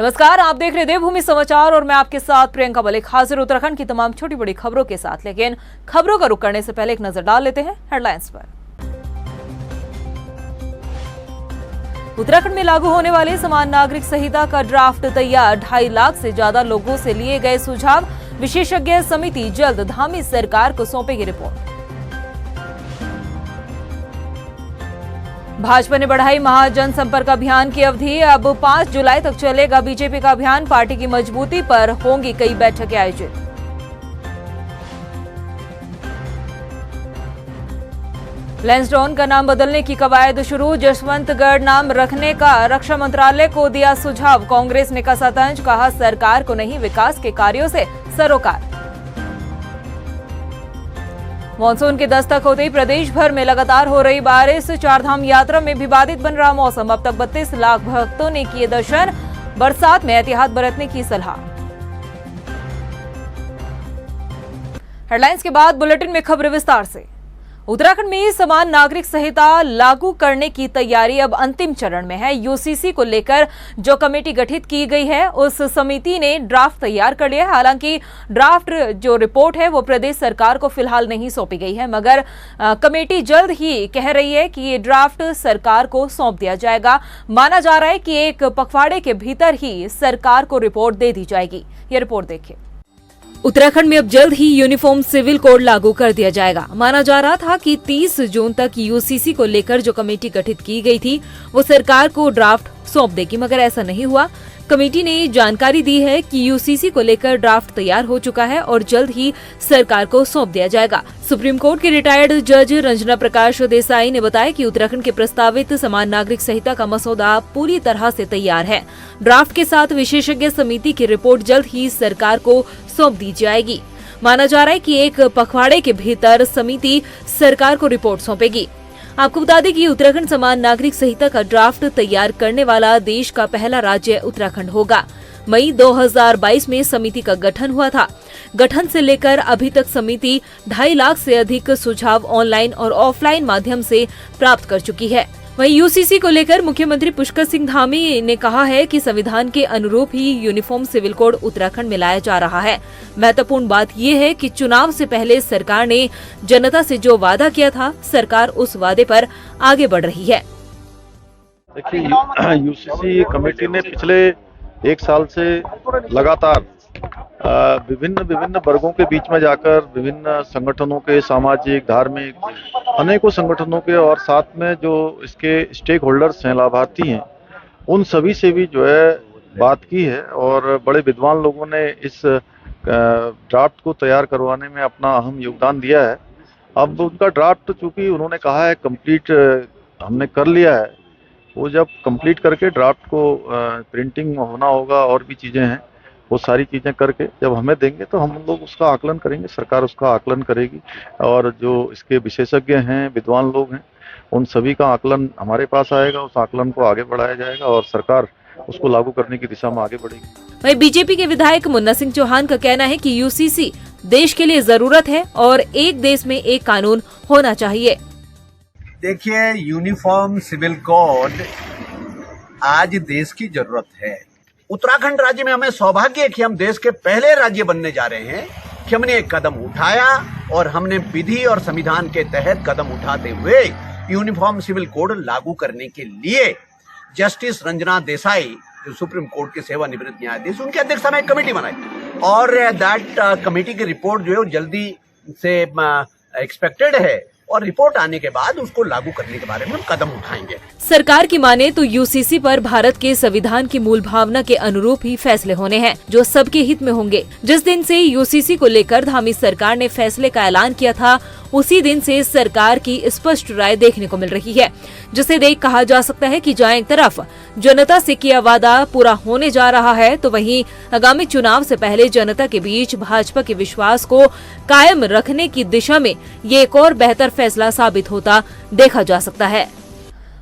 नमस्कार, आप देख रहे देवभूमि समाचार और मैं आपके साथ प्रियंका मलिक हाजिर उत्तराखंड की तमाम छोटी बड़ी खबरों के साथ। लेकिन खबरों का रुख करने से पहले एक नजर डाल लेते हैं हेडलाइंस पर। उत्तराखंड में लागू होने वाले समान नागरिक संहिता का ड्राफ्ट तैयार, 2.5 लाख से ज्यादा लोगों से लिए गए सुझाव, विशेषज्ञ समिति जल्द धामी सरकार को सौंपेगी रिपोर्ट। भाजपा ने बढ़ाई महाजन संपर्क अभियान की अवधि, अब 5 जुलाई तक चलेगा बीजेपी का अभियान, पार्टी की मजबूती पर होंगी कई बैठकें आयोजित। लैंसडाउन का नाम बदलने की कवायद शुरू, जसवंतगढ़ नाम रखने का रक्षा मंत्रालय को दिया सुझाव, कांग्रेस ने कसा तंज, कहा सरकार को नहीं विकास के कार्यों से सरोकार। मानसून की दस्तक होते ही प्रदेश भर में लगातार हो रही बारिश, चारधाम यात्रा में भी बाधित बन रहा मौसम, अब तक 32 लाख भक्तों ने किए दर्शन, बरसात में एहतियात बरतने की सलाह। हेडलाइंस के बाद बुलेटिन में खबरें विस्तार से। उत्तराखंड में समान नागरिक संहिता लागू करने की तैयारी अब अंतिम चरण में है। यूसीसी को लेकर जो कमेटी गठित की गई है, उस समिति ने ड्राफ्ट तैयार कर लिया है। हालांकि ड्राफ्ट जो रिपोर्ट है वो प्रदेश सरकार को फिलहाल नहीं सौंपी गई है, मगर कमेटी जल्द ही कह रही है कि ये ड्राफ्ट सरकार को सौंप दिया जाएगा। माना जा रहा है कि एक पखवाड़े के भीतर ही सरकार को रिपोर्ट दे दी जाएगी। ये रिपोर्ट देखिए। उत्तराखंड में अब जल्द ही यूनिफॉर्म सिविल कोड लागू कर दिया जाएगा। माना जा रहा था कि 30 जून तक यूसीसी को लेकर जो कमेटी गठित की गई थी वो सरकार को ड्राफ्ट सौंप देगी, मगर ऐसा नहीं हुआ। कमेटी ने जानकारी दी है कि यूसीसी को लेकर ड्राफ्ट तैयार हो चुका है और जल्द ही सरकार को सौंप दिया जाएगा। सुप्रीम कोर्ट के रिटायर्ड जज रंजना प्रकाश देसाई ने बताया कि उत्तराखंड के प्रस्तावित समान नागरिक संहिता का मसौदा पूरी तरह से तैयार है। ड्राफ्ट के साथ विशेषज्ञ समिति की रिपोर्ट जल्द ही सरकार को सौंप दी जाएगी। माना जा रहा है कि एक पखवाड़े के भीतर समिति सरकार को रिपोर्ट सौंपेगी। आपको बता दें कि उत्तराखंड समान नागरिक संहिता का ड्राफ्ट तैयार करने वाला देश का पहला राज्य उत्तराखंड होगा। मई 2022 में समिति का गठन हुआ था। गठन से लेकर अभी तक समिति 2.5 लाख से अधिक सुझाव ऑनलाइन और ऑफलाइन माध्यम से प्राप्त कर चुकी है। वहीं यूसीसी को लेकर मुख्यमंत्री पुष्कर सिंह धामी ने कहा है कि संविधान के अनुरूप ही यूनिफॉर्म सिविल कोड उत्तराखंड में लाया जा रहा है। महत्वपूर्ण बात यह है कि चुनाव से पहले सरकार ने जनता से जो वादा किया था, सरकार उस वादे पर आगे बढ़ रही है। देखिए, यूसीसी कमेटी ने पिछले 1 साल से लगातार विभिन्न वर्गों के बीच में जाकर विभिन्न संगठनों के, सामाजिक, धार्मिक, अनेकों संगठनों के और साथ में जो इसके स्टेक होल्डर्स हैं, लाभार्थी हैं, उन सभी से भी जो है बात की है और बड़े विद्वान लोगों ने इस ड्राफ्ट को तैयार करवाने में अपना अहम योगदान दिया है। अब उनका ड्राफ्ट चूंकि उन्होंने कहा है कंप्लीट हमने कर लिया है, वो जब कंप्लीट करके ड्राफ्ट को प्रिंटिंग होना होगा और भी चीज़ें हैं, वो सारी चीज़ें करके जब हमें देंगे तो हम लोग उसका आकलन करेंगे, सरकार उसका आकलन करेगी और जो इसके विशेषज्ञ हैं, विद्वान लोग हैं, उन सभी का आकलन हमारे पास आएगा। उस आकलन को आगे बढ़ाया जाएगा और सरकार उसको लागू करने की दिशा में आगे बढ़ेगी। वहीं बीजेपी के विधायक मुन्ना सिंह चौहान का कहना है कि यूसीसी देश के लिए जरूरत है और एक देश में एक कानून होना चाहिए। देखिए, यूनिफॉर्म सिविल कोड आज देश की जरूरत है। उत्तराखंड राज्य में हमें सौभाग्य है कि हम देश के पहले राज्य बनने जा रहे हैं कि हमने एक कदम उठाया और हमने विधि और संविधान के तहत कदम उठाते हुए यूनिफॉर्म सिविल कोड लागू करने के लिए जस्टिस रंजना देसाई, जो सुप्रीम कोर्ट के सेवानिवृत्त न्यायाधीश, उनकी अध्यक्षता में एक कमेटी बनाई और दैट कमेटी की रिपोर्ट जो है वो जल्दी से एक्सपेक्टेड है और रिपोर्ट आने के बाद उसको लागू करने के बारे में हम कदम उठाएंगे। सरकार की माने तो यूसीसी पर भारत के संविधान की मूल भावना के अनुरूप ही फैसले होने हैं, जो सबके हित में होंगे। जिस दिन से यूसीसी को लेकर धामी सरकार ने फैसले का ऐलान किया था, उसी दिन से सरकार की स्पष्ट राय देखने को मिल रही है, जिसे देख कहा जा सकता है कि जहां एक तरफ जनता से किया वादा पूरा होने जा रहा है, तो वहीं आगामी चुनाव से पहले जनता के बीच भाजपा के विश्वास को कायम रखने की दिशा में ये एक और बेहतर फैसला साबित होता देखा जा सकता है।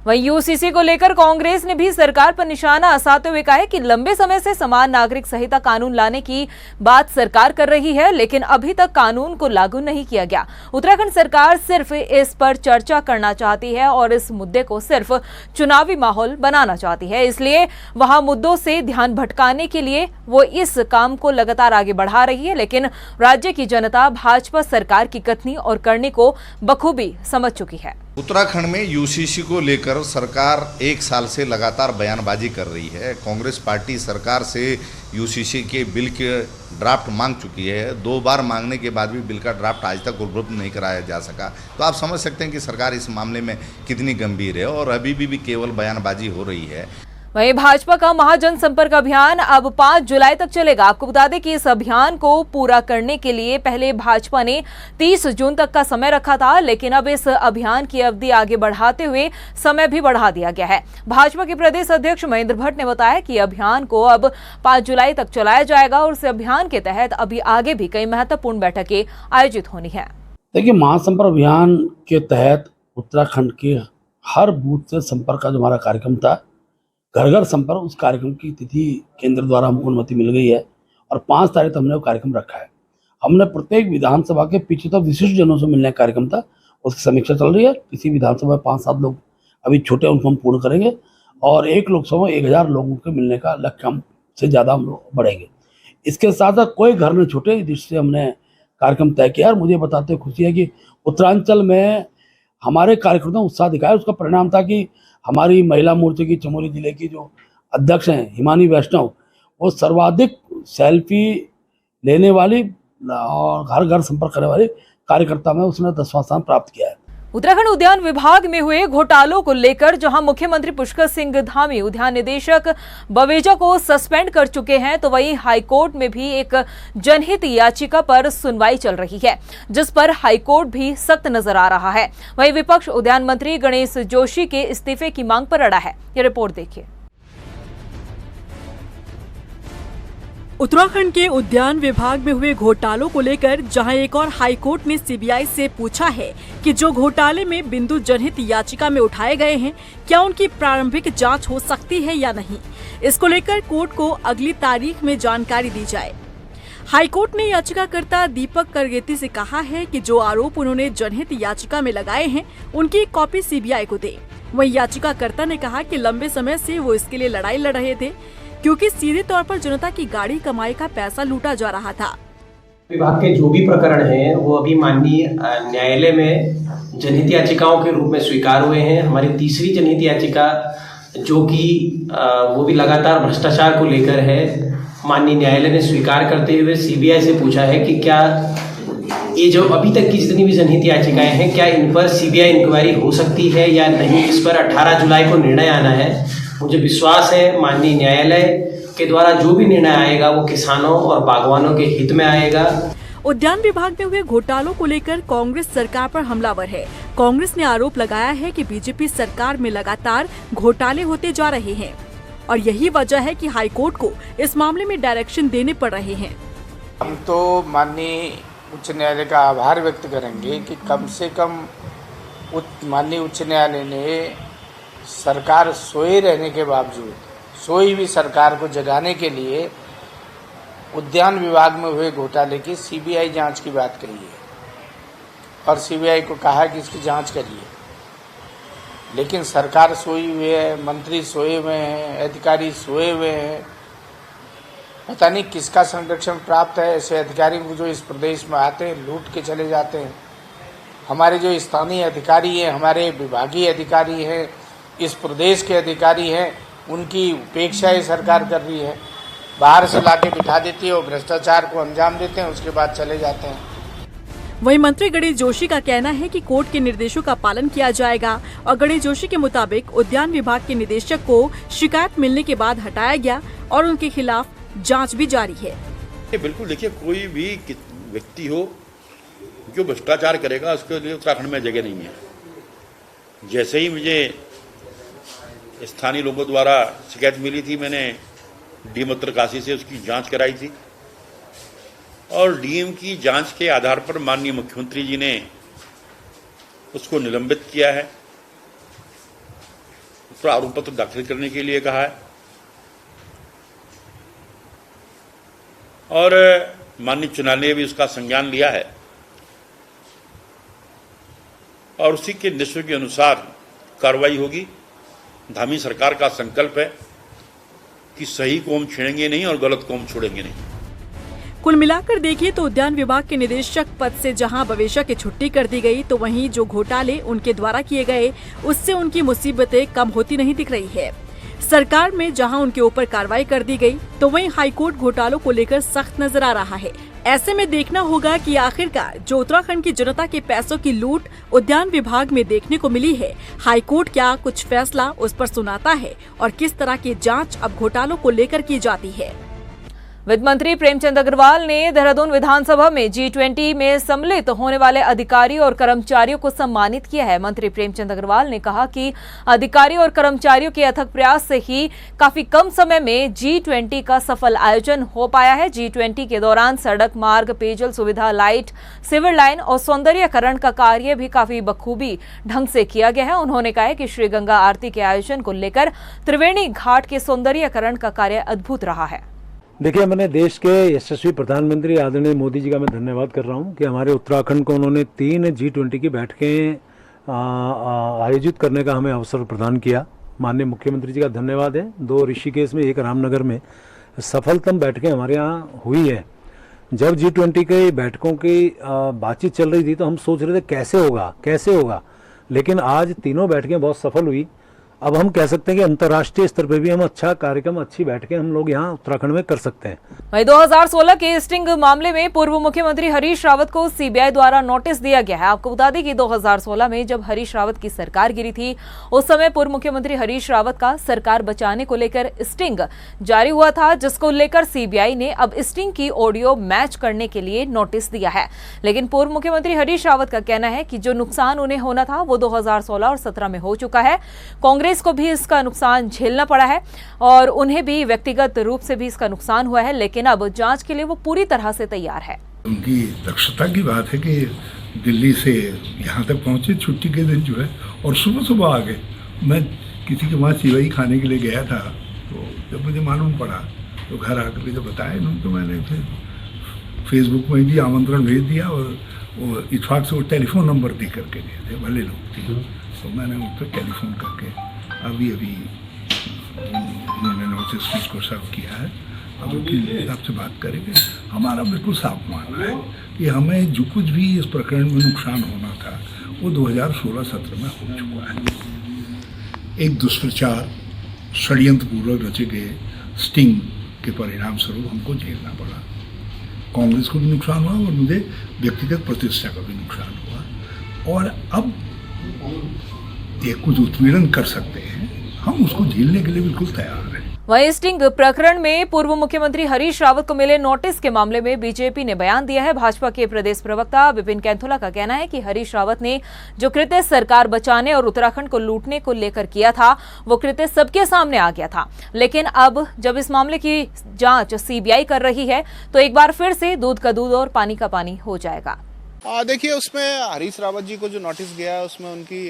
वहीं यूसीसी को लेकर कांग्रेस ने भी सरकार पर निशाना साधते हुए कहा है कि लंबे समय से समान नागरिक संहिता कानून लाने की बात सरकार कर रही है, लेकिन अभी तक कानून को लागू नहीं किया गया। उत्तराखंड सरकार सिर्फ इस पर चर्चा करना चाहती है और इस मुद्दे को सिर्फ चुनावी माहौल बनाना चाहती है, इसलिए वहां मुद्दों से ध्यान भटकाने के लिए वो इस काम को लगातार आगे बढ़ा रही है। लेकिन राज्य की जनता भाजपा सरकार की कथनी और करनी को बखूबी समझ चुकी है। उत्तराखंड में यूसीसी को लेकर सरकार एक साल से लगातार बयानबाजी कर रही है। कांग्रेस पार्टी सरकार से यूसीसी के बिल के ड्राफ्ट मांग चुकी है। 2 बार मांगने के बाद भी बिल का ड्राफ्ट आज तक उपलब्ध नहीं कराया जा सका। तो आप समझ सकते हैं कि सरकार इस मामले में कितनी गंभीर है और अभी भी केवल बयानबाजी हो रही है। वहीं भाजपा का महाजन संपर्क अभियान अब 5 जुलाई तक चलेगा। आपको बता दें कि इस अभियान को पूरा करने के लिए पहले भाजपा ने 30 जून तक का समय रखा था, लेकिन अब इस अभियान की अवधि आगे बढ़ाते हुए समय भी बढ़ा दिया गया है। भाजपा के प्रदेश अध्यक्ष महेंद्र भट्ट ने बताया कि अभियान को अब 5 जुलाई तक चलाया जाएगा और इस अभियान के तहत अभी आगे भी कई महत्वपूर्ण बैठकें आयोजित होनी है। देखिए, महासंपर्क अभियान के तहत उत्तराखंड के हर बूथ से संपर्क का जो हमारा कार्यक्रम था, घर घर संपर्क, उस कार्यक्रम की तिथि केंद्र द्वारा हमको अनुमति मिल गई है और 5 तारीख हमने वो कार्यक्रम रखा है। हमने प्रत्येक विधानसभा के पीछे तो विशिष्ट जनों से मिलने का कार्यक्रम था, उसकी समीक्षा चल रही है। किसी विधानसभा में 5-7 लोग अभी छोटे, उनको हम पूर्ण करेंगे और एक लोकसभा में 1000 लोगों के मिलने का लक्ष्य हम से ज़्यादा हम लोग बढ़ेंगे। इसके साथ साथ कोई घर न छूटे, इस दृष्टि से हमने कार्यक्रम तय किया। और मुझे बताते हुए खुशी है कि उत्तरांचल में हमारे कार्यकर्ताओं ने उत्साह दिखाया। उसका परिणाम था कि हमारी महिला मोर्चे की चमोली जिले की जो अध्यक्ष हैं हिमानी वैष्णव, वो सर्वाधिक सेल्फी लेने वाली और घर घर संपर्क करने वाली कार्यकर्ता में उसने 10वां स्थान प्राप्त किया है। उत्तराखंड उद्यान विभाग में हुए घोटालों को लेकर जहां मुख्यमंत्री पुष्कर सिंह धामी उद्यान निदेशक बवेजा को सस्पेंड कर चुके हैं, तो वहीं हाईकोर्ट में भी एक जनहित याचिका पर सुनवाई चल रही है, जिस पर हाईकोर्ट भी सख्त नजर आ रहा है। वहीं विपक्ष उद्यान मंत्री गणेश जोशी के इस्तीफे की मांग पर अड़ा है। ये रिपोर्ट देखिए। उत्तराखंड के उद्यान विभाग में हुए घोटालों को लेकर जहां एक और हाईकोर्ट ने सीबीआई से पूछा है कि जो घोटाले में बिंदु जनहित याचिका में उठाए गए हैं, क्या उनकी प्रारंभिक जांच हो सकती है या नहीं, इसको लेकर कोर्ट को अगली तारीख में जानकारी दी जाए। हाईकोर्ट ने याचिकाकर्ता दीपक करगेती से कहा है कि जो आरोप उन्होंने जनहित याचिका में लगाए हैं, उनकी एक कॉपी सीबीआई को दे। वहीं याचिकाकर्ता ने कहा कि लंबे समय से वो इसके लिए लड़ाई लड़ रहे थे, क्योंकि सीधे तौर पर जनता की गाड़ी कमाई का पैसा लूटा जा रहा था। विभाग के जो भी प्रकरण हैं वो अभी माननीय न्यायालय में जनहित याचिकाओं के रूप में स्वीकार हुए हैं। हमारी तीसरी जनहित याचिका जो कि वो भी लगातार भ्रष्टाचार को लेकर है, माननीय न्यायालय ने स्वीकार करते हुए सीबीआई से पूछा है कि क्या ये जो अभी तक की जितनी भी जनहित याचिकाएं हैं, क्या इन पर सीबीआई इंक्वायरी हो सकती है या नहीं। इस पर 18 जुलाई को निर्णय आना है। मुझे विश्वास है माननीय न्यायालय के द्वारा जो भी निर्णय आएगा वो किसानों और बागवानों के हित में आएगा। उद्यान विभाग में हुए घोटालों को लेकर कांग्रेस सरकार पर हमलावर है। कांग्रेस ने आरोप लगाया है कि बीजेपी सरकार में लगातार घोटाले होते जा रहे हैं और यही वजह है कि हाईकोर्ट को इस मामले में डायरेक्शन देने पड़ रहे हैं। हम तो माननीय उच्च न्यायालय का आभार व्यक्त करेंगे कि कम से कम माननीय उच्च न्यायालय ने सरकार सोए रहने के बावजूद सोई हुई सरकार को जगाने के लिए उद्यान विभाग में हुए घोटाले की सीबीआई जांच की बात कही है और सीबीआई को कहा कि इसकी जांच करिए। लेकिन सरकार सोई हुई है, मंत्री सोए हुए हैं, अधिकारी सोए हुए हैं। पता नहीं किसका संरक्षण प्राप्त है। ऐसे अधिकारी जो इस प्रदेश में आते हैं लूट के चले जाते हैं। हमारे जो स्थानीय अधिकारी हैं, हमारे विभागीय अधिकारी हैं, इस प्रदेश के अधिकारी हैं, उनकी उपेक्षा ही सरकार कर रही है। बाहर से लाके बिठा देती है और भ्रष्टाचार को अंजाम देते हैं, उसके बाद चले जाते हैं। वहीं मंत्री गणेश जोशी का कहना है कि कोर्ट के निर्देशों का पालन किया जाएगा और गणेश जोशी के मुताबिक उद्यान विभाग के निदेशक को शिकायत मिलने के बाद हटाया गया और उनके खिलाफ जांच भी जारी है। बिल्कुल, देखिए, कोई भी व्यक्ति हो जो भ्रष्टाचार करेगा उसके लिए उत्तराखंड में जगह नहीं है। जैसे ही मुझे स्थानीय लोगों द्वारा शिकायत मिली थी, मैंने डीएम उत्तरकाशी से उसकी जांच कराई थी और डीएम की जांच के आधार पर माननीय मुख्यमंत्री जी ने उसको निलंबित किया है पर आरोप पत्र दाखिल करने के लिए कहा है और माननीय उच्च न्यायालय ने भी उसका संज्ञान लिया है और उसी के निर्देशों के अनुसार कार्रवाई होगी। धामी सरकार का संकल्प है कि सही को हम छेड़ेंगे नहीं और गलत को हम छोड़ेंगे नहीं। कुल मिलाकर देखिए तो उद्यान विभाग के निदेशक पद से जहां बवेशा की छुट्टी कर दी गई, तो वहीं जो घोटाले उनके द्वारा किए गए उससे उनकी मुसीबतें कम होती नहीं दिख रही है। सरकार में जहां उनके ऊपर कार्रवाई कर दी गई, तो वहीं हाईकोर्ट घोटालों को लेकर सख्त नजर आ रहा है। ऐसे में देखना होगा कि आखिरकार जो उत्तराखंड की जनता के पैसों की लूट उद्यान विभाग में देखने को मिली है, हाईकोर्ट क्या कुछ फैसला उस पर सुनाता है और किस तरह की जांच अब घोटालों को लेकर की जाती है। वित्त मंत्री प्रेमचंद अग्रवाल ने देहरादून विधानसभा में G20 में सम्मिलित होने वाले अधिकारियों और कर्मचारियों को सम्मानित किया है। मंत्री प्रेमचंद अग्रवाल ने कहा कि अधिकारियों और कर्मचारियों के अथक प्रयास से ही काफी कम समय में G20 का सफल आयोजन हो पाया है। G20 के दौरान सड़क मार्ग, पेयजल सुविधा, लाइट, सिविल लाइन और सौंदर्यीकरण का कार्य भी काफी बखूबी ढंग से किया गया है। उन्होंने कहा कि श्री गंगा आरती के आयोजन को लेकर त्रिवेणी घाट के सौंदर्यीकरण का कार्य अद्भुत रहा है। देखिए, मैंने देश के यशस्वी प्रधानमंत्री आदरणीय मोदी जी का मैं धन्यवाद कर रहा हूं कि हमारे उत्तराखंड को उन्होंने 3 G20 की बैठकें आयोजित करने का हमें अवसर प्रदान किया। माननीय मुख्यमंत्री जी का धन्यवाद है। 2 ऋषिकेश में, 1 रामनगर में सफलतम बैठकें हमारे यहाँ हुई है। जब G20 के बैठकों की बातचीत चल रही थी तो हम सोच रहे थे कैसे होगा, लेकिन आज तीनों बैठकें बहुत सफल हुई। अब हम कह सकते हैं कि अंतर्राष्ट्रीय स्तर पर भी हम अच्छा कार्यक्रम, अच्छी बैठकें हम लोग यहाँ उत्तराखंड में कर सकते हैं। वहीं 2016 के स्टिंग मामले में पूर्व मुख्यमंत्री हरीश रावत को सीबीआई द्वारा नोटिस दिया गया है। आपको बता दें कि 2016 में जब हरीश रावत की सरकार गिरी थी, उस समय पूर्व मुख्यमंत्री हरीश रावत का सरकार बचाने को लेकर स्टिंग जारी हुआ था, जिसको लेकर सीबीआई ने अब स्टिंग की ऑडियो मैच करने के लिए नोटिस दिया है। लेकिन पूर्व मुख्यमंत्री हरीश रावत का कहना है कि जो नुकसान उन्हें होना था वो 2016 और 17 में हो चुका है। कांग्रेस को भी इसका नुकसान झेलना पड़ा है और उन्हें भी व्यक्तिगत रूप से भी इसका नुकसान हुआ है, लेकिन अब जांच के लिए वो पूरी तरह से तैयार है। उनकी दक्षता की बात है कि दिल्ली से यहाँ तक पहुंचे छुट्टी के दिन जो है, और सुबह आ गए। मैं किसी के वहाँ सिवई खाने के लिए गया था, तो जब मुझे मालूम पड़ा तो घर आकर के जब बताया इन्होंने, तो मैंने फिर फेसबुक में भी आमंत्रण भेज दिया और वो इत्फाक से वो टेलीफोन नंबर दे करके गए थे, भले लोग थे, तो मैंने उन पर टेलीफोन करके अभी उन्होंने नोटिस को सर्व किया है। अब वकील आपसे बात करेंगे। हमारा बिल्कुल साफ मानना है कि हमें जो कुछ भी इस प्रकरण में नुकसान होना था वो 2016-17 में हो चुका है। एक दुष्प्रचार षड्यंत्रपूर्वक रचे गए स्टिंग के परिणाम स्वरूप हमको झेलना पड़ा। कांग्रेस को भी नुकसान हुआ और मुझे व्यक्तिगत प्रतिष्ठा का भी नुकसान हुआ, और अब ये कुछ उत्पीड़न कर सकते हैं, हम उसको झेलने के लिए बिल्कुल तैयार हैं। वहीं स्टिंग प्रकरण में पूर्व मुख्यमंत्री हरीश रावत को मिले नोटिस के मामले में बीजेपी ने बयान दिया है। भाजपा के प्रदेश प्रवक्ता विपिन कैंथोला का कहना है कि हरीश रावत ने जो कृत्य सरकार बचाने और उत्तराखंड को लूटने को लेकर किया था, वो कृत्य सबके सामने आ गया था। लेकिन अब जब इस मामले की जांच सीबीआई कर रही है, तो एक बार फिर से दूध का दूध और पानी का पानी हो जाएगा। देखिए, उसमें हरीश रावत जी को जो नोटिस गया है उसमें उनकी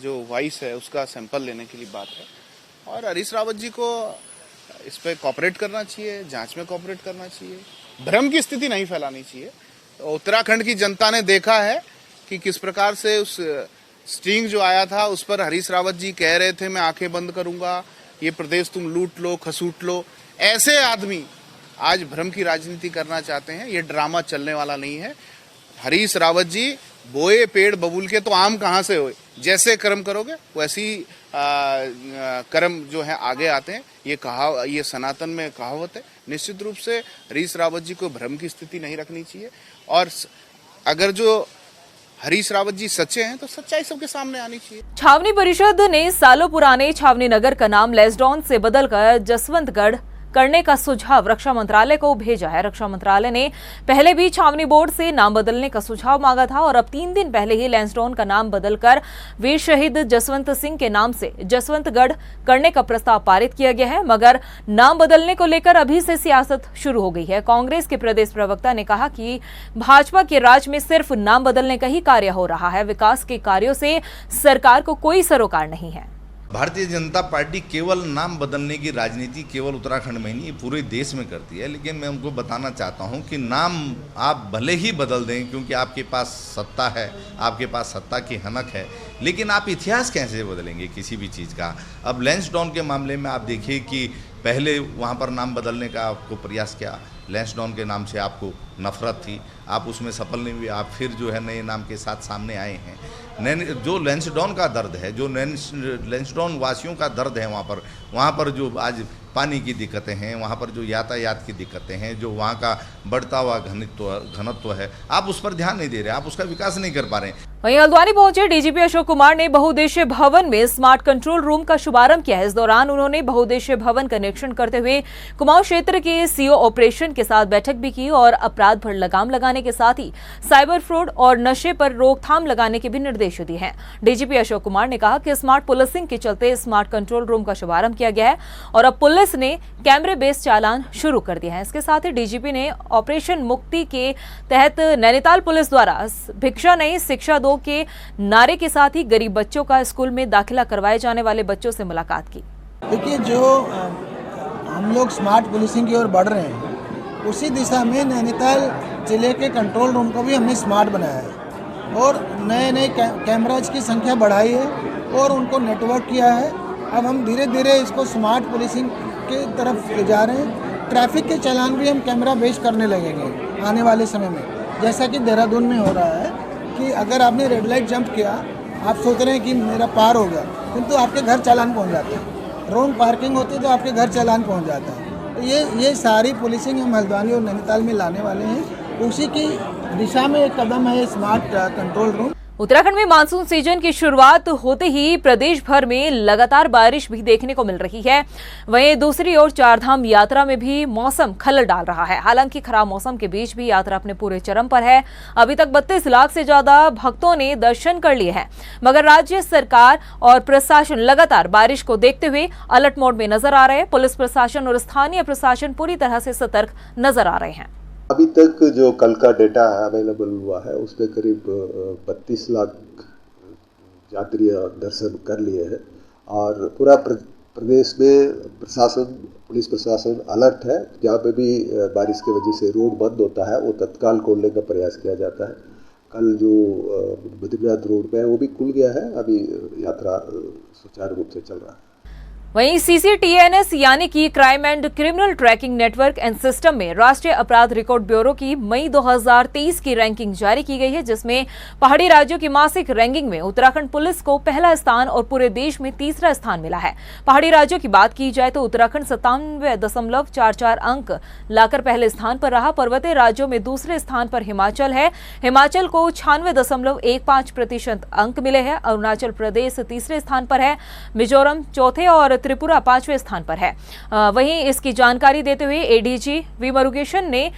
जो वॉइस है उसका सैंपल लेने के लिए बात है, और हरीश रावत जी को इस पे कॉपरेट करना चाहिए, जांच में कॉपरेट करना चाहिए, भ्रम की स्थिति नहीं फैलानी चाहिए। तो उत्तराखंड की जनता ने देखा है कि किस प्रकार से उस स्टिंग जो आया था उस पर हरीश रावत जी कह रहे थे मैं आंखें बंद करूंगा, ये प्रदेश तुम लूट लो, खसूट लो। ऐसे आदमी आज भ्रम की राजनीति करना चाहते हैं, ये ड्रामा चलने वाला नहीं है। हरीश रावत जी बोए पेड़ बबूल के, तो आम कहाँ से होए? जैसे कर्म करोगे वैसी कर्म जो है आगे आते हैं। ये सनातन में कहावत है। निश्चित रूप से हरीश रावत जी को भ्रम की स्थिति नहीं रखनी चाहिए, और अगर जो हरीश रावत जी सच्चे हैं तो सच्चाई सबके सामने आनी चाहिए। छावनी परिषद ने सालों पुराने छावनी नगर का नाम लेसडॉन से बदलकर जसवंतगढ़ करने का सुझाव रक्षा मंत्रालय को भेजा है। रक्षा मंत्रालय ने पहले भी छावनी बोर्ड से नाम बदलने का सुझाव मांगा था, और अब 3 दिन पहले ही लैंसडॉन का नाम बदलकर वीर शहीद जसवंत सिंह के नाम से जसवंतगढ़ करने का प्रस्ताव पारित किया गया है। मगर नाम बदलने को लेकर अभी से सियासत शुरू हो गई है। कांग्रेस के प्रदेश प्रवक्ता ने कहा कि भाजपा के राज में सिर्फ नाम बदलने का ही कार्य हो रहा है, विकास के कार्यों से सरकार को कोई सरोकार नहीं है। भारतीय जनता पार्टी केवल नाम बदलने की राजनीति केवल उत्तराखंड में नहीं पूरे देश में करती है, लेकिन मैं उनको बताना चाहता हूं कि नाम आप भले ही बदल दें क्योंकि आपके पास सत्ता है, आपके पास सत्ता की हनक है, लेकिन आप इतिहास कैसे बदलेंगे किसी भी चीज़ का। अब लैंसडाउन के मामले में आप देखिए कि पहले वहाँ पर नाम बदलने का आपको प्रयास किया, लैंसडाउन के नाम से आपको नफरत थी, आप उसमें सफल नहीं हुए, आप फिर जो है नए नाम के साथ सामने आए हैं। जो लैंसडाउन का दर्द है, जो लैंसडाउन वासियों का दर्द है, वहाँ पर जो आज पानी की दिक्कतें हैं, वहाँ पर जो यातायात की दिक्कतें हैं, जो वहाँ का बढ़ता हुआ घनत्व है, आप उस पर ध्यान नहीं दे रहे, आप उसका विकास नहीं कर पा रहे हैं। वहीं हल्द्वानी पहुंचे डीजीपी अशोक कुमार ने बहुउद्देशीय भवन में स्मार्ट कंट्रोल रूम का शुभारंभ किया है। इस दौरान उन्होंने बहुउद्देशीय भवन का निरीक्षण करते हुए कुमाऊं क्षेत्र के सीओ ऑपरेशन के साथ बैठक भी की और अपराध पर लगाम लगाने के साथ ही साइबर फ्रॉड और नशे पर रोकथाम लगाने के भी निर्देश दिए हैं। डीजीपी अशोक कुमार ने कहा कि स्मार्ट पुलिसिंग के चलते स्मार्ट कंट्रोल रूम का शुभारंभ किया गया है और अब पुलिस ने कैमरे बेस्ड चालान शुरू कर दिया है। इसके साथ ही डीजीपी ने ऑपरेशन मुक्ति के तहत नैनीताल पुलिस द्वारा भिक्षा नहीं शिक्षा दो के नारे के साथ ही गरीब बच्चों का स्कूल में दाखिला करवाए जाने वाले बच्चों से मुलाकात की। देखिए, जो हम लोग स्मार्ट पुलिसिंग की ओर बढ़ रहे हैं, उसी दिशा में नैनीताल जिले के कंट्रोल रूम को भी हमने स्मार्ट बनाया है और नए नए कैमराज की संख्या बढ़ाई है और उनको नेटवर्क किया है। अब हम धीरे धीरे इसको स्मार्ट पुलिसिंग के तरफ ले जा रहे हैं। ट्रैफिक के चालान भी हम कैमरा बेस्ड करने लगेंगे आने वाले समय में, जैसा कि देहरादून में हो रहा है कि अगर आपने रेड लाइट जंप किया, आप सोच रहे हैं कि मेरा पार हो गया, किंतु आपके घर चालान पहुंच जाता है। रॉन्ग पार्किंग होती है तो आपके घर चालान पहुंच जाता है। तो ये सारी पुलिसिंग हम हल्द्वानी और नैनीताल में लाने वाले हैं। उसी की दिशा में एक कदम है स्मार्ट कंट्रोल रूम। उत्तराखंड में मानसून सीजन की शुरुआत होते ही प्रदेश भर में लगातार बारिश भी देखने को मिल रही है। वहीं दूसरी ओर चारधाम यात्रा में भी मौसम खलल डाल रहा है। हालांकि खराब मौसम के बीच भी यात्रा अपने पूरे चरम पर है। अभी तक 32 लाख से ज्यादा भक्तों ने दर्शन कर लिए हैं, मगर राज्य सरकार और प्रशासन लगातार बारिश को देखते हुए अलर्ट मोड में नजर आ रहे हैं। पुलिस प्रशासन और स्थानीय प्रशासन पूरी तरह से सतर्क नजर आ रहे हैं। अभी तक जो कल का डेटा अवेलेबल हुआ है उसमें करीब 32 लाख यात्री दर्शन कर लिए हैं और पूरा प्रदेश में पुलिस प्रशासन अलर्ट है। जहाँ पे भी बारिश की वजह से रोड बंद होता है वो तत्काल खोलने का प्रयास किया जाता है। कल जो बद्रीनाथ रोड पे है वो भी खुल गया है। अभी यात्रा सुचारू रूप से चल रहा है। वहीं CCTNS यानी कि crime and criminal tracking network and system में राष्ट्रीय अपराध रिकॉर्ड ब्यूरो की मई 2023 की रैंकिंग जारी की गई है, जिसमें पहाड़ी राज्यों की मासिक रैंकिंग में उत्तराखंड पुलिस को पहला स्थान और पूरे देश में तीसरा स्थान मिला है। पहाड़ी राज्यों की बात की जाए तो उत्तराखंड 97.44 अंक लाकर पहले स्थान पर रहा। पर्वतीय राज्यों में दूसरे स्थान पर हिमाचल है। हिमाचल को 96.15% अंक मिले हैं। अरुणाचल प्रदेश तीसरे स्थान पर है। मिजोरम चौथे और त्रिपुरा 5वें स्थान पर है। वहीं इसकी जानकारी देते हुए ADG वी मुरुगेशन ने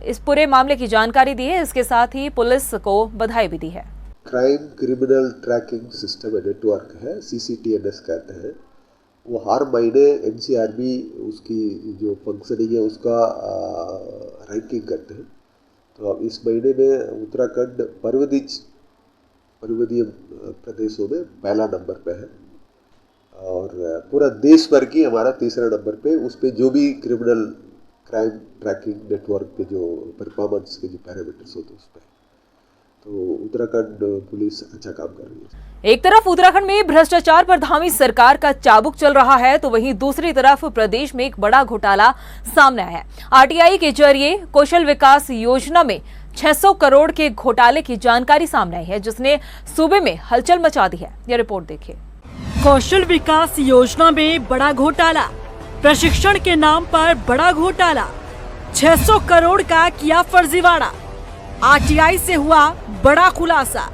इस पूरे मामले की जानकारी दी है। इसके साथ ही पुलिस को बधाई भी दी है। Crime criminal tracking system network है, CCTNS कहते हैं। वो हर महीने NCRB उसकी जो फंक्शनिंग है उसका रैंकिंग करते हैं। तो अब इस महीने में उत्तराखंड पर्वतीय प्रदेशों में पहला नंबर पे है और पूरा देश भर की हमारा तीसरा नंबर पे। उस पे जो भी क्रिमिनल क्राइम ट्रैकिंग नेटवर्क के जो परफॉर्मेंस के जो पैरामीटर्स होते हैं उस पर, तो उत्तराखंड पुलिस अच्छा काम कर रही है। एक तरफ उत्तराखंड में भ्रष्टाचार पर धामी सरकार का चाबुक चल रहा है, तो वहीं दूसरी तरफ प्रदेश में एक बड़ा घोटाला सामने आया है। RTI के जरिए कौशल विकास योजना में 600 करोड़ के घोटाले की जानकारी सामने आई है, जिसने सूबे में हलचल मचा दी है। यह रिपोर्ट देखिए। कौशल विकास योजना में बड़ा घोटाला, प्रशिक्षण के नाम पर बड़ा घोटाला, 600 करोड़ का किया फर्जीवाड़ा। RTI से हुआ बड़ा खुलासा।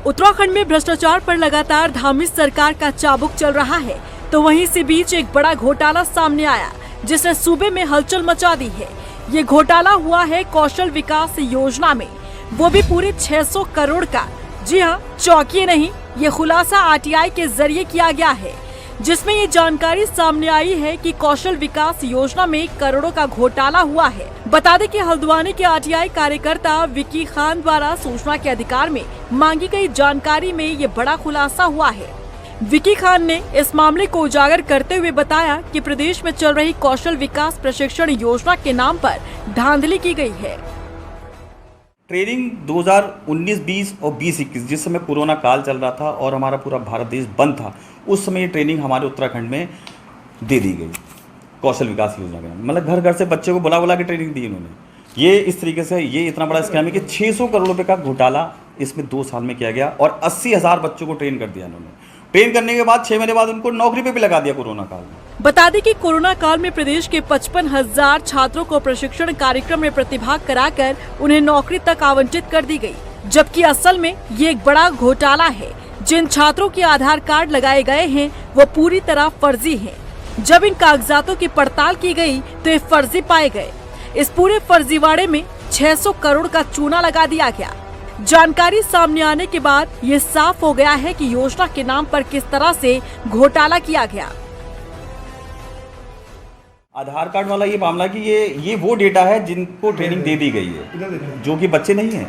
उत्तराखंड में भ्रष्टाचार पर लगातार धामी सरकार का चाबुक चल रहा है, तो वहीं इसी बीच एक बड़ा घोटाला सामने आया जिसने सूबे में हलचल मचा दी है। ये घोटाला हुआ है कौशल विकास योजना में, वो भी पूरे 600 करोड़ का। जी हाँ, चौंकिए नहीं, ये खुलासा RTI के जरिए किया गया है, जिसमें ये जानकारी सामने आई है कि कौशल विकास योजना में करोड़ों का घोटाला हुआ है। बता दें कि हल्द्वानी के RTI कार्यकर्ता विकी खान द्वारा सूचना के अधिकार में मांगी गई जानकारी में ये बड़ा खुलासा हुआ है। विकी खान ने इस मामले को उजागर करते हुए बताया कि प्रदेश में चल रही कौशल विकास प्रशिक्षण योजना के नाम पर धांधली की गई है। ट्रेनिंग 2019-20 और 20-21 जिस समय कोरोना काल चल रहा था और हमारा पूरा भारत देश बंद था, उस समय ये ट्रेनिंग हमारे उत्तराखंड में दे दी गई कौशल विकास योजना के नाम। मतलब घर घर से बच्चे को बुला के ट्रेनिंग दी इन्होंने। ये इस तरीके से ये इतना बड़ा स्कैम है कि 600 करोड़ रुपए का घोटाला इसमें 2 साल में किया गया और 80,000 बच्चों को ट्रेन कर दिया इन्होंने। ट्रेन करने के बाद 6 महीने बाद उनको नौकरी पे भी लगा दिया कोरोना काल में। बता दें कि कोरोना काल में प्रदेश के 55,000 छात्रों को प्रशिक्षण कार्यक्रम में प्रतिभाग कराकर उन्हें नौकरी तक आवंटित कर दी गई, जबकि असल में ये एक बड़ा घोटाला है। जिन छात्रों के आधार कार्ड लगाए गए हैं वो पूरी तरह फर्जी हैं। जब इन कागजातों की पड़ताल की गई तो ये फर्जी पाए गए। इस पूरे फर्जीवाड़े में 600 करोड़ का चूना लगा दिया गया। जानकारी सामने आने के बाद ये साफ हो गया है कि योजना के नाम पर किस तरह से घोटाला किया गया। आधार कार्ड वाला ये मामला कि ये वो डेटा है जिनको ट्रेनिंग दे दी गई है, जो कि बच्चे नहीं हैं।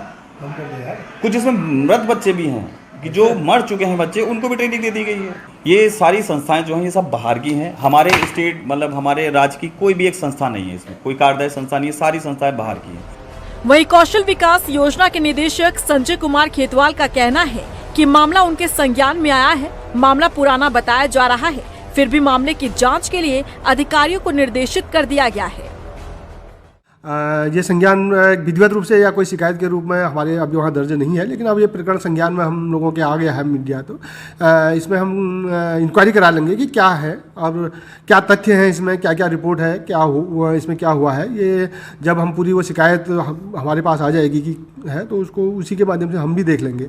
कुछ इसमें मृत बच्चे भी हैं कि जो मर चुके हैं बच्चे, उनको भी ट्रेनिंग दे दी गई है। ये सारी संस्थाएं जो हैं ये सब बाहर की हैं। हमारे स्टेट मतलब हमारे राज्य की कोई भी एक संस्था नहीं है, इसमें कोई कार्यदायी संस्था नहीं है, सारी संस्थाएं बाहर की हैं। वही कौशल विकास योजना के निदेशक संजय कुमार खेतवाल का कहना है कि मामला उनके संज्ञान में आया है। मामला पुराना बताया जा रहा है, फिर भी मामले की जांच के लिए अधिकारियों को निर्देशित कर दिया गया है। ये संज्ञान विधिवत रूप से या कोई शिकायत के रूप में हमारे अब वहाँ दर्ज नहीं है, लेकिन अब ये प्रकरण संज्ञान में हम लोगों के आ गया है मीडिया, तो इसमें हम इंक्वायरी करा लेंगे कि क्या है और क्या तथ्य हैं इसमें, क्या क्या रिपोर्ट है, क्या इसमें क्या हुआ है। ये जब हम पूरी वो शिकायत हमारे पास आ जाएगी कि है तो उसको उसी के माध्यम से हम भी देख लेंगे।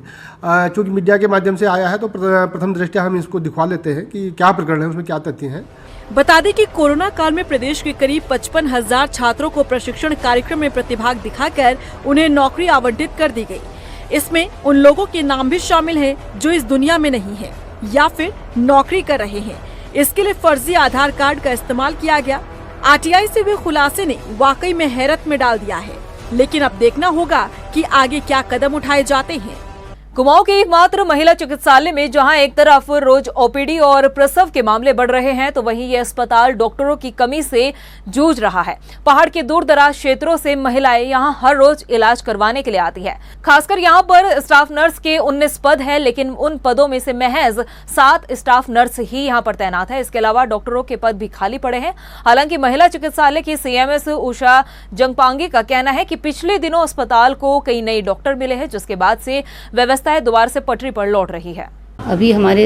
चूँकि मीडिया के माध्यम से आया है तो प्रथम दृष्टया हम इसको दिखवा लेते हैं कि क्या प्रकरण है, उसमें क्या तथ्य हैं। बता दें कि कोरोना काल में प्रदेश के करीब 55,000 छात्रों को प्रशिक्षण कार्यक्रम में प्रतिभाग दिखाकर उन्हें नौकरी आवंटित कर दी गई। इसमें उन लोगों के नाम भी शामिल हैं जो इस दुनिया में नहीं है या फिर नौकरी कर रहे हैं। इसके लिए फर्जी आधार कार्ड का इस्तेमाल किया गया। आरटीआई से हुए खुलासे ने वाकई में हैरत में डाल दिया है, लेकिन अब देखना होगा कि आगे क्या कदम उठाए जाते हैं। कुमाऊं के एकमात्र महिला चिकित्सालय में जहां एक तरफ रोज ओपीडी और प्रसव के मामले बढ़ रहे हैं, तो वहीं ये अस्पताल डॉक्टरों की कमी से जूझ रहा है। पहाड़ के दूर दराज क्षेत्रों से महिलाएं यहां हर रोज इलाज करवाने के लिए आती है। खासकर यहां पर स्टाफ नर्स के 19 पद हैं, लेकिन उन पदों में से महज 7 स्टाफ नर्स ही यहां पर तैनात है। इसके अलावा डॉक्टरों के पद भी खाली पड़े हैं। हालांकि महिला चिकित्सालय की सीएमएस उषा जंगपांगे का कहना है कि पिछले दिनों अस्पताल को कई नए डॉक्टर मिले हैं, जिसके बाद से व्यवस्था दोबारा से पटरी पर लौट रही है। अभी हमारे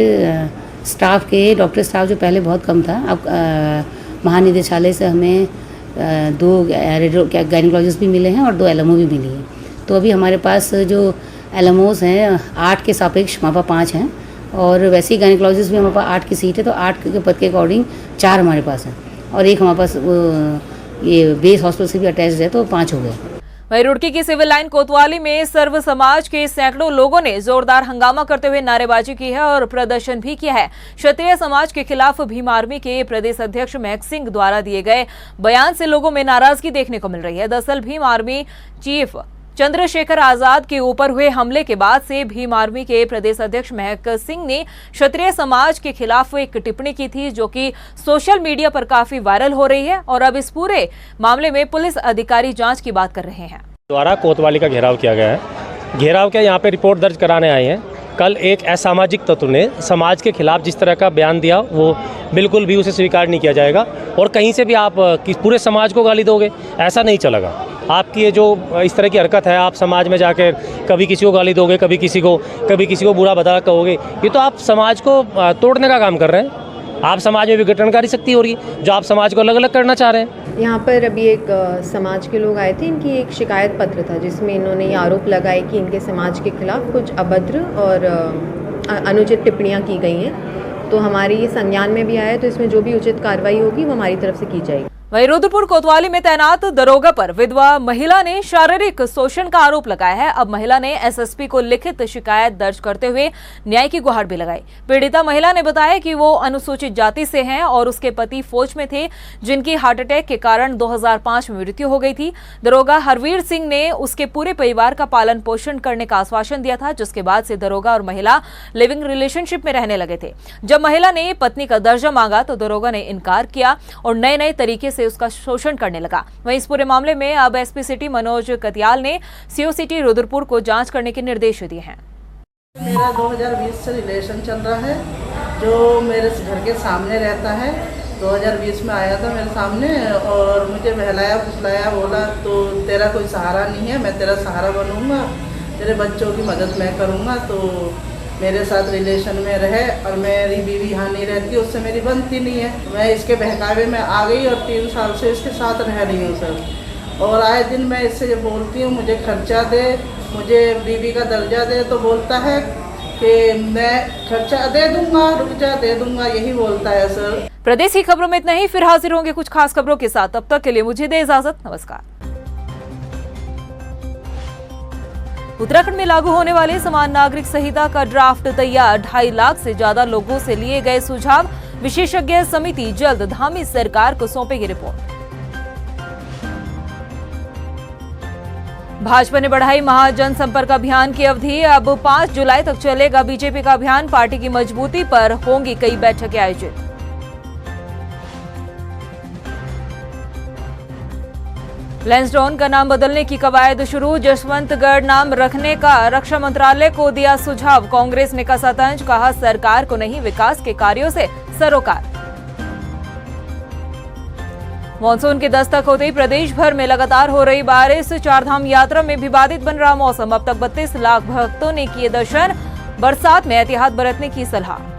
स्टाफ के डॉक्टर स्टाफ जो पहले बहुत कम था, अब महानिदेशालय से हमें 2 गायनिकोलॉजिस्ट भी मिले हैं और 2 एलएमओ भी मिली हैं। तो अभी हमारे पास जो एलएमओस हैं 8 के सापेक्ष हमारे पास 5 हैं और वैसे ही गायनिकोलॉजिस्ट भी हमारे पास 8 की सीट है, तो 8 के पद के अकॉर्डिंग 4 हमारे पास हैं और एक हमारे पास ये बेस हॉस्पिटल से भी अटैच्ड है, तो 5 हो गए। वहीं रुड़की की सिविल लाइन कोतवाली में सर्व समाज के सैकड़ों लोगों ने जोरदार हंगामा करते हुए नारेबाजी की है और प्रदर्शन भी किया है। क्षत्रिय समाज के खिलाफ भीम आर्मी के प्रदेश अध्यक्ष महक सिंह द्वारा दिए गए बयान से लोगों में नाराजगी देखने को मिल रही है। दरअसल भीम आर्मी चीफ चंद्रशेखर आजाद के ऊपर हुए हमले के बाद से भीम आर्मी के प्रदेश अध्यक्ष महक सिंह ने क्षत्रिय समाज के खिलाफ एक टिप्पणी की थी, जो कि सोशल मीडिया पर काफी वायरल हो रही है और अब इस पूरे मामले में पुलिस अधिकारी जांच की बात कर रहे हैं। द्वारा कोतवाली का घेराव किया गया है। घेराव क्या, यहाँ पे रिपोर्ट दर्ज कराने आए हैं। कल एक असामाजिक तत्व ने समाज के खिलाफ जिस तरह का बयान दिया, वो बिल्कुल भी उसे स्वीकार नहीं किया जाएगा और कहीं से भी आप पूरे समाज को गाली दोगे, ऐसा नहीं चलेगा। आपकी ये जो इस तरह की हरकत है, आप समाज में जाकर कभी किसी को गाली दोगे, कभी किसी को बुरा भला कहोगे, ये तो आप समाज को तोड़ने का काम कर रहे हैं। आप समाज में विघटनकारी शक्ति हो रही है, जो आप समाज को अलग अलग करना चाह रहे हैं। यहाँ पर अभी एक समाज के लोग आए थे, इनकी एक शिकायत पत्र था जिसमें इन्होंने ये आरोप लगाए कि इनके समाज के खिलाफ कुछ अभद्र और अनुचित टिप्पणियाँ की गई हैं। तो हमारी ये संज्ञान में भी आया, तो इसमें जो भी उचित कार्रवाई होगी वो हमारी तरफ से की जाएगी। वहीं रुद्रपुर कोतवाली में तैनात दरोगा पर विधवा महिला ने शारीरिक शोषण का आरोप लगाया है। अब महिला ने एसएसपी को लिखित शिकायत दर्ज करते हुए न्याय की गुहार भी लगाई। पीड़िता महिला ने बताया कि वो अनुसूचित जाति से हैं और उसके पति फौज में थे, जिनकी हार्ट अटैक के कारण 2005 में मृत्यु हो गई थी। दरोगा हरवीर सिंह ने उसके पूरे परिवार का पालन पोषण करने का आश्वासन दिया था, जिसके बाद से दरोगा और महिला लिविंग रिलेशनशिप में रहने लगे थे। जब महिला ने पत्नी का दर्जा मांगा तो दरोगा ने इनकार किया और नए नए तरीके से उसका शोषण करने लगा। वहीं इस पूरे मामले में अब एसपी सिटी मनोज कतियाल ने सीओ सिटी रुद्रपुर को जांच करने के निर्देश दिए हैं। मेरा 2020 से रिलेशन चल रहा है, जो मेरे घर के सामने रहता है। 2020 में आया था मेरे सामने और मुझे बहलाया फुसलाया, बोला तो तेरा कोई सहारा नहीं है, मैं तेरा सहारा बनूंगा, तेरे बच्चों की मदद मैं करूंगा। तो मेरे साथ रिलेशन में रहे और मेरी बीवी यहाँ नहीं रहती, उससे मेरी बनती नहीं है। मैं इसके बहकावे में आ गई और 3 साल से इसके साथ रह रही हूँ सर। और आए दिन मैं इससे जब बोलती हूँ मुझे खर्चा दे, मुझे बीवी का दर्जा दे, तो बोलता है कि मैं खर्चा दे दूंगा, रुक जा, दे दूंगा, यही बोलता है सर। प्रदेश की खबरों में इतना ही, फिर हाजिर होंगे कुछ खास खबरों के साथ। तब तक के लिए मुझे दे इजाजत, नमस्कार। उत्तराखंड में लागू होने वाले समान नागरिक संहिता का ड्राफ्ट तैयार, 2.5 लाख से ज्यादा लोगों से लिए गए सुझाव, विशेषज्ञ समिति जल्द धामी सरकार को सौंपेगी रिपोर्ट। भाजपा ने बढ़ाई महाजनसंपर्क अभियान की अवधि, अब 5 जुलाई तक चलेगा बीजेपी का अभियान, पार्टी की मजबूती पर होंगी कई बैठकें आयोजित। लैंसडाउन का नाम बदलने की कवायद शुरू, जसवंतगढ़ नाम रखने का रक्षा मंत्रालय को दिया सुझाव, कांग्रेस ने कसा तंज, कहा सरकार को नहीं विकास के कार्यों से सरोकार। मानसून की दस्तक होते ही प्रदेश भर में लगातार हो रही बारिश, चारधाम यात्रा में भी बाधित बन रहा मौसम, अब तक 32 लाख भक्तों ने किए दर्शन, बरसात में एहतियात बरतने की सलाह।